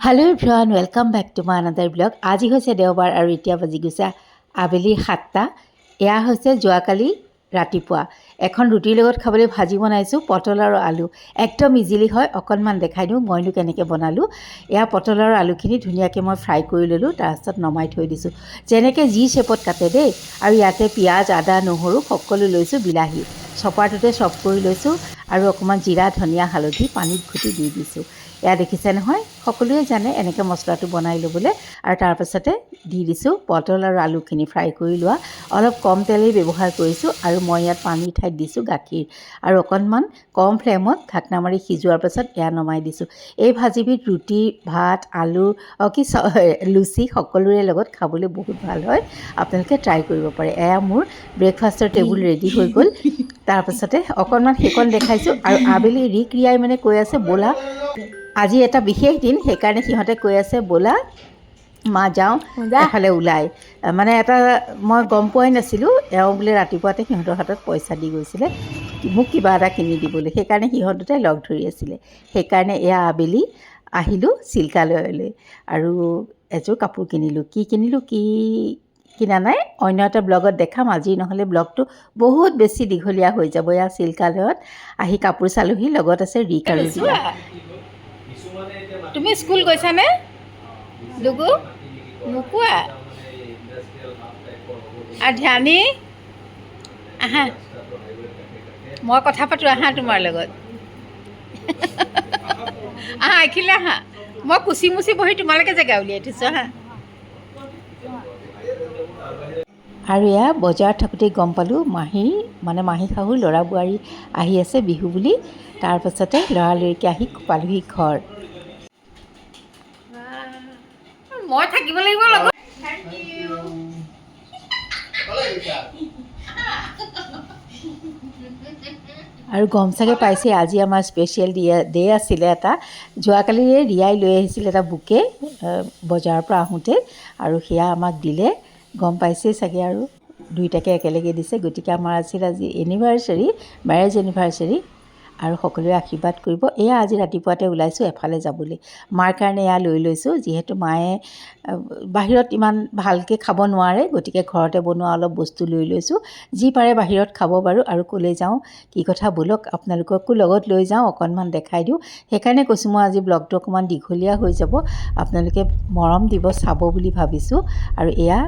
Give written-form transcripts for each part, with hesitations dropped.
Hello everyone welcome back to my another blog. আজি হৈছে দেওবাৰ আৰু এতিয়া বাজি গৈছে আবেলি 7টা। এয়া হৈছে যোৱাকালি ৰাতিপুৱা এখন ৰুটিৰ লগত খাবলৈ ভাজি বনাইছোঁ পটল আৰু আলু। একদম ইজিলি হয়, অকণমান দেখাই দিওঁ মইনো কেনেকৈ বনালোঁ। এয়া পটল আৰু আলুখিনি ধুনীয়াকৈ মই ফ্ৰাই কৰি ল'লোঁ, তাৰপিছত নমাই থৈ দিছোঁ যেনেকৈ যি শ্বেপত কাটে দেই। আৰু ইয়াতে পিঁয়াজ আদা নহৰু সকলো লৈছোঁ, বিলাহী চপাৰটোতে চপ কৰি লৈছোঁ আৰু অকণমান জিৰা ধনিয়া হালধি পানীত ঘুটি দি দিছোঁ। এয়া দেখিছে নহয়, সকলোৱে জানে এনেকৈ মছলাটো বনাই ল'বলৈ। আৰু তাৰপাছতে দি দিছোঁ পটল আৰু আলুখিনি ফ্ৰাই কৰি লোৱা। অলপ কম তেলেই ব্যৱহাৰ কৰিছোঁ আৰু মই ইয়াত পানীৰ ঠাইত দিছোঁ গাখীৰ আৰু অকণমান কম ফ্লেমত ঢাকনা মাৰি সিজোৱাৰ পাছত এয়া নমাই দিছোঁ। এই ভাজিবিধ ৰুটি ভাত আলু লুচি সকলোৰে লগত খাবলৈ বহুত ভাল হয়, আপোনালোকে ট্ৰাই কৰিব পাৰে। এয়া মোৰ ব্ৰেকফাষ্টৰ টেবুল ৰেডি হৈ গ'ল। তাৰপাছতে অকণমান সেইকণ দেখাইছোঁ আৰু আবেলি ৰিয়াই মানে কৈ আছে ব'লা আজি এটা বিশেষ দিন, সেইকাৰণে সিহঁতে কৈ আছে ব'লা মা যাওঁ এফালে ওলাই। মানে এটা মই গম পোৱাই নাছিলোঁ, এওঁ বোলে ৰাতিপুৱাতে সিহঁতৰ হাতত পইচা দি গৈছিলে মোক কিবা এটা কিনি দিবলৈ, সেইকাৰণে সিহঁত দুটাই লগ ধৰি আছিলে। সেইকাৰণে এয়া আবেলি আহিলোঁ চিল্কালয়লৈ আৰু এযোৰ কাপোৰ কিনিলোঁ। কি কিনা নাই অন্য এটা ব্লগত দেখাম, আজি নহ'লে ব্লগটো বহুত বেছি দীঘলীয়া হৈ যাব। এয়া চিল্কালয়ত আহি কাপোৰ চালোহি, লগত আছে ৰিক আৰু ৰিয়া। তুমি স্কুল গৈছানে লুগু? নোকোৱা? আৰু ধ্যানী আহা, মই কথা পাতোঁ আহা তোমাৰ লগত। আহা এইখিনিলে আহা, মই কুচি মুচি বহি তোমালোকে জেগা উলিয়াই থৈছোঁ আহা। আৰু এয়া বজাৰত থাকোঁতেই গম পালোঁ মাহী শাহুৰ ল'ৰা বোৱাৰী আহি আছে বিহু বুলি। তাৰপাছতে লৰালৰিকৈ আহি পালোহি ঘৰ। মই থাকিব লাগিব লগত। আৰু গম চাগে পাইছে আজি আমাৰ স্পেচিয়েল ডে আছিলে এটা। যোৱাকালিৰে ৰিয়াই লৈ আহিছিলে এটা বুকে বজাৰৰ পৰা আহোঁতে আৰু সেয়া আমাক দিলে। গম পাইছেই চাগে আৰু দুইটাকে একেলগে দিছে। গতিকে আমাৰ আছিল আজি এনিভাৰ্চাৰী, মেৰেজ এনিভাৰ্চাৰী আৰু সকলোৱে আশীৰ্বাদ কৰিব। এয়া আজি ৰাতিপুৱাতে ওলাইছোঁ এফালে যাবলৈ। মাৰ কাৰণে এয়া লৈ লৈছোঁ, যিহেতু মায়ে বাহিৰত ইমান ভালকৈ খাব নোৱাৰে, গতিকে ঘৰতে বনোৱা অলপ বস্তু লৈ লৈছোঁ। যি পাৰে বাহিৰত খাব বাৰু। আৰু ক'লৈ যাওঁ কি কথা ব'লক আপোনালোককো লগত লৈ যাওঁ, অকণমান দেখাই দিওঁ। সেইকাৰণে কৈছোঁ মই আজি ব্লগটো অকণমান দীঘলীয়া হৈ যাব, আপোনালোকে মৰম দিব চাব বুলি ভাবিছোঁ। আৰু এয়া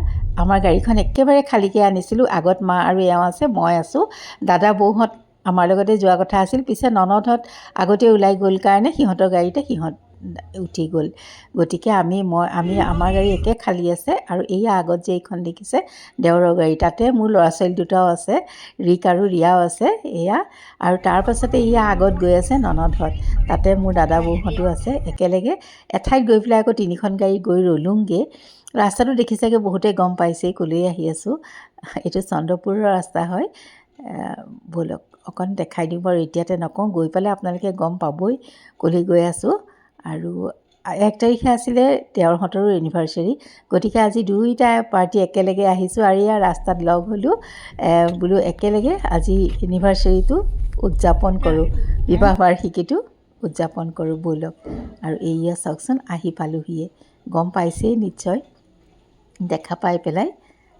আমাৰ গাড়ীখন একেবাৰে খালীকৈ আনিছিলোঁ। আগত মা আৰু এওঁ আছে, মই আছোঁ, দাদা বৌহঁত আমাৰ লগতে যোৱা কথা আছিল। পিছে ননদহঁত আগতে ওলাই গ'ল কাৰণে সিহঁতৰ গাড়ীতে সিহঁত উঠি গ'ল। গতিকে আমি আমাৰ গাড়ী একে খালী আছে। আৰু এইয়া আগত যে এইখন দেখিছে দেওৰৰ গাড়ী, তাতে মোৰ ল'ৰা ছোৱালী দুটাও আছে, ৰিক আৰু ৰিয়াও আছে এয়া। আৰু তাৰপাছতে এয়া আগত গৈ আছে ননদহঁত, তাতে মোৰ দাদা বৌহঁতো আছে। একেলগে এঠাইত গৈ পেলাই আকৌ তিনিখন গাড়ী গৈ ৰ'লোংগৈ। ৰাস্তাটো দেখিছাগৈ, বহুতে গম পাইছেই ক'লৈ আহি আছোঁ। এইটো চন্দ্ৰপুৰৰ ৰাস্তা হয়। ব'লক অকণ দেখাই দিওঁ বাৰু, এতিয়াতে নকওঁ, গৈ পেলাই আপোনালোকে গম পাবই ক'লৈ গৈ আছোঁ। আৰু 1 তাৰিখে আছিলে দেওৰহঁতৰো এনিভাৰ্চাৰী, গতিকে আজি দুইটা পাৰ্টি একেলগে আহিছোঁ আৰু এয়া ৰাস্তাত লগ হ'লোঁ। বোলো একেলগে আজি এনিভাৰ্চাৰীটো উদযাপন কৰোঁ, বিবাহ বাৰ্ষিকীটো উদযাপন কৰোঁ ব'লক। আৰু এইয়া চাওকচোন আহি পালোহিয়ে, গম পাইছেই নিশ্চয় দেখা পাই পেলাই,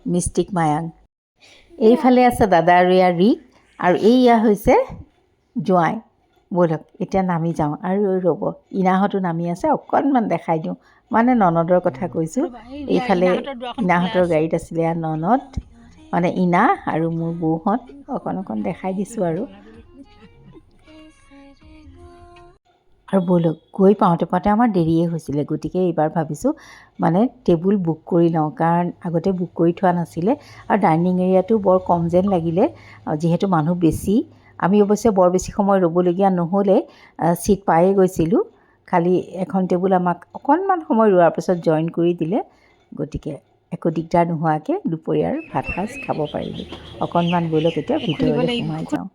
মিষ্টিক মায়াং। এইফালে আছে দাদা আৰু এয়া ৰিক, আৰু এইয়া হৈছে জোঁৱাই। ব'লক এতিয়া নামি যাওঁ। আৰু ৰ'ব ইনাহঁতো নামি আছে, অকণমান দেখাই দিওঁ, মানে ননদৰ কথা কৈছোঁ। এইফালে ইনাহঁতৰ গাড়ীত আছিলে এয়া ননদ, মানে ইনা আৰু মোৰ বৌহঁত, অকণ দেখাই দিছোঁ আৰু ব'লক গৈ পাওঁতে আমাৰ দেৰিয়ে হৈছিলে। গতিকে এইবাৰ ভাবিছোঁ মানে টেবুল বুক কৰি লওঁ, কাৰণ আগতে বুক কৰি থোৱা নাছিলে। আৰু ডাইনিং এৰিয়াটো বৰ কম যেন লাগিলে, যিহেতু মানুহ বেছি। আমি অৱশ্যে বৰ বেছি সময় ৰ'বলগীয়া নহ'লে, ছিট পায়ে গৈছিলোঁ। খালি এখন টেবুল আমাক অকণমান সময় ৰোৱাৰ পাছত জইন কৰি দিলে। গতিকে একো দিগদাৰ নোহোৱাকৈ দুপৰীয়াৰ ভাত সাজ খাব পাৰিলোঁ। অকণমান ব'লক এতিয়া ভিতৰলৈ সোমাই যাওঁ।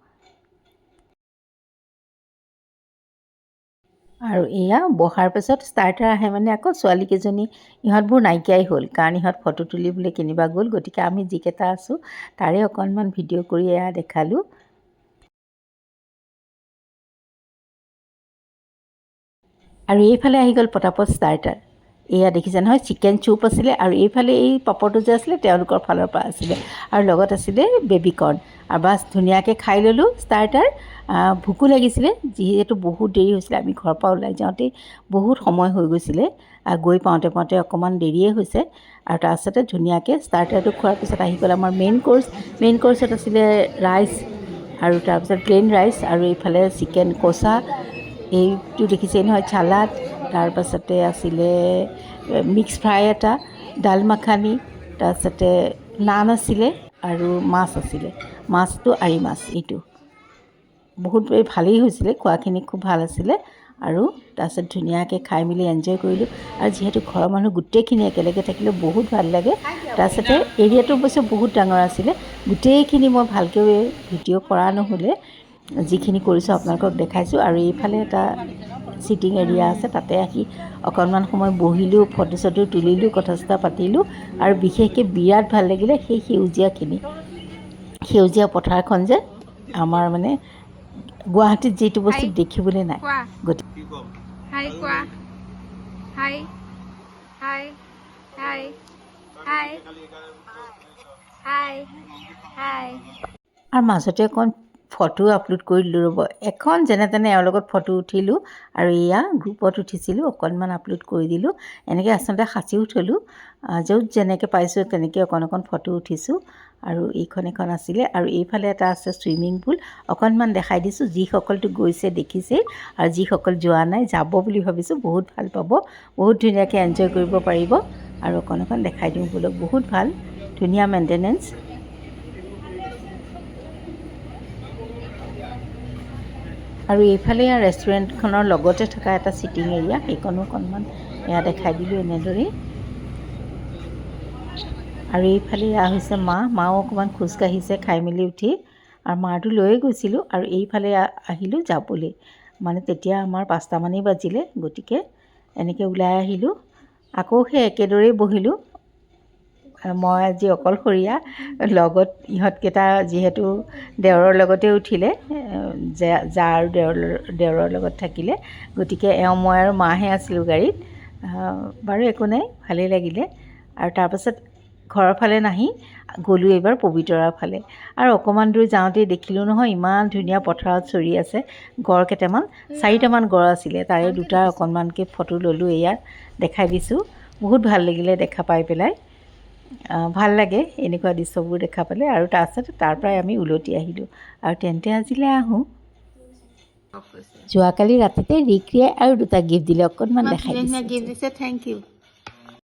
আৰু এয়া বহাৰ পাছত ষ্টাৰ্টাৰ আহে মানে আকৌ ছোৱালীকেইজনী, ইহঁতবোৰ নাইকিয়াই হ'ল, কাৰণ ইহঁত ফটো তুলিবলৈ কেনিবা গ'ল। গতিকে আমি যিকেইটা আছোঁ তাৰে অকণমান ভিডিঅ' কৰি এয়া দেখালোঁ। আৰু এইফালে আহি গ'ল পটাপট ষ্টাৰ্টাৰ। এয়া দেখিছে নহয়, চিকেন চুপ আছিলে, আৰু এইফালে এই পাপৰটো যে আছিলে তেওঁলোকৰ ফালৰ পৰা আছিলে, আৰু লগত আছিলে বেবিকৰ্ণ। আৰু বাছ ধুনীয়াকৈ খাই ল'লোঁ ষ্টাৰ্টাৰ। ভোকো লাগিছিলে, যিহেতু বহুত দেৰি হৈছিলে, আমি ঘৰৰ পৰা ওলাই যাওঁতেই বহুত সময় হৈ গৈছিলে, গৈ পাওঁতে পাওঁতে অকণমান দেৰিয়ে হৈছে। আৰু তাৰপিছতে ধুনীয়াকৈ ষ্টাৰ্টাৰটো খোৱাৰ পিছত আহি গ'ল আমাৰ মেইন কোৰ্ছ। মেইন কোৰ্ছত আছিলে ৰাইচ, আৰু তাৰপিছত প্লেইন ৰাইচ, আৰু এইফালে চিকেন কচা, এইটো দেখিছেই নহয় চালাড, তাৰপাছতে আছিলে মিক্স ফ্ৰাই এটা, ডাল মাখানি, তাৰপিছতে নান আছিলে, আৰু মাছ আছিলে, মাছটো আৰি মাছ। এইটো বহুত ভালেই হৈছিলে, খোৱাখিনি খুব ভাল আছিলে। আৰু তাৰপিছত ধুনীয়াকৈ খাই মেলি এনজয় কৰিলোঁ। আৰু যিহেতু ঘৰৰ মানুহ গোটেইখিনি একেলগে থাকিলে বহুত ভাল লাগে। তাৰপিছতে এৰিয়াটো অৱশ্যে বহুত ডাঙৰ আছিলে, গোটেইখিনি মই ভালকৈ ভিডিঅ' কৰা নহ'লে, যিখিনি কৰিছোঁ আপোনালোকক দেখাইছোঁ। আৰু এইফালে এটা ছিটিং এৰিয়া আছে, তাতে আহি অকণমান সময় বহিলোঁ, ফটো চটো তুলিলোঁ, কথা চথা পাতিলোঁ। আৰু বিশেষকৈ বিৰাট ভাল লাগিলে সেই সেউজীয়া পথাৰখন যে আমাৰ মানে গুৱাহাটীত যিটো বস্তু দেখিবলৈ নাই। আৰু মাজতে অকণ ফটো আপলোড কৰি দিলোঁ ৰ'ব, এখন যেনে তেনে এওঁৰ লগত ফটো উঠিলোঁ, আৰু এয়া গ্ৰুপত উঠিছিলোঁ, অকণমান আপলোড কৰি দিলোঁ। এনেকৈ আচলতে সাঁচিও থলোঁ, য'ত যেনেকৈ পাইছোঁ তেনেকৈ অকণ অকণ ফটো উঠিছোঁ। আৰু এইখন এখন আছিলে, আৰু এইফালে এটা আছে চুইমিং পুল, অকণমান দেখাই দিছোঁ। যিসকলতো গৈছে দেখিছেই, আৰু যিসকল যোৱা নাই যাব বুলি ভাবিছোঁ, বহুত ভাল পাব, বহুত ধুনীয়াকৈ এনজয় কৰিব পাৰিব। আৰু অকণ দেখাই দিওঁ বোলো, বহুত ভাল, ধুনীয়া মেইনটেনেঞ্চ। আৰু এইফালে ৰেষ্টুৰেণ্টখনৰ লগতে থকা এটা ছিটিং এৰিয়া, সেইখনো অকণমান এয়া দেখাই দিলোঁ এনেদৰেই। আৰু এইফালে এয়া হৈছে মাও অকণমান খোজকাঢ়িছে খাই মেলি উঠি, আৰু মাৰটো লৈয়ে গৈছিলোঁ। আৰু এইফালে আহিলোঁ যাবলৈ, মানে তেতিয়া আমাৰ 5টামানেই বাজিলে, গতিকে এনেকৈ ওলাই আহিলোঁ। আকৌ সেই একেদৰেই বহিলোঁ। মই আজি অকলশৰীয়া, লগত ইহঁতকেইটা যিহেতু দেওৰৰ লগতে উঠিলে, জা আৰু দেওৰৰ লগত থাকিলে, গতিকে মই আৰু মাহে আছিলোঁ গাড়ীত। বাৰু একো নাই, ভালেই লাগিলে। আৰু তাৰপাছত ঘৰৰ ফালে নাহি গ'লোঁ এইবাৰ পবিতৰাৰ ফালে। আৰু অকণমান দূৰ যাওঁতেই দেখিলোঁ নহয়, ইমান ধুনীয়া পথাৰত চৰি আছে গড় কেইটামান, 4টামান গড় আছিলে, তাৰে 2টা অকণমানকৈ ফটো ল'লোঁ, এয়া দেখাই দিছোঁ। বহুত ভাল লাগিলে দেখা পাই পেলাই, ভাল লাগে এনেকুৱা দৃশ্যবোৰ দেখা পালে। আৰু তাৰপিছত তাৰ পৰাই আমি উলটি আহিলোঁ, আৰু তেন্তে আজিলৈ আহোঁ। যোৱাকালি ৰাতিতে ৰিক্ৰিয়াই আৰু 2টা গিফ্ট দিলে, অকণমান দেখাই দিছে। গিফ্ট দিছে, থেংক ইউ।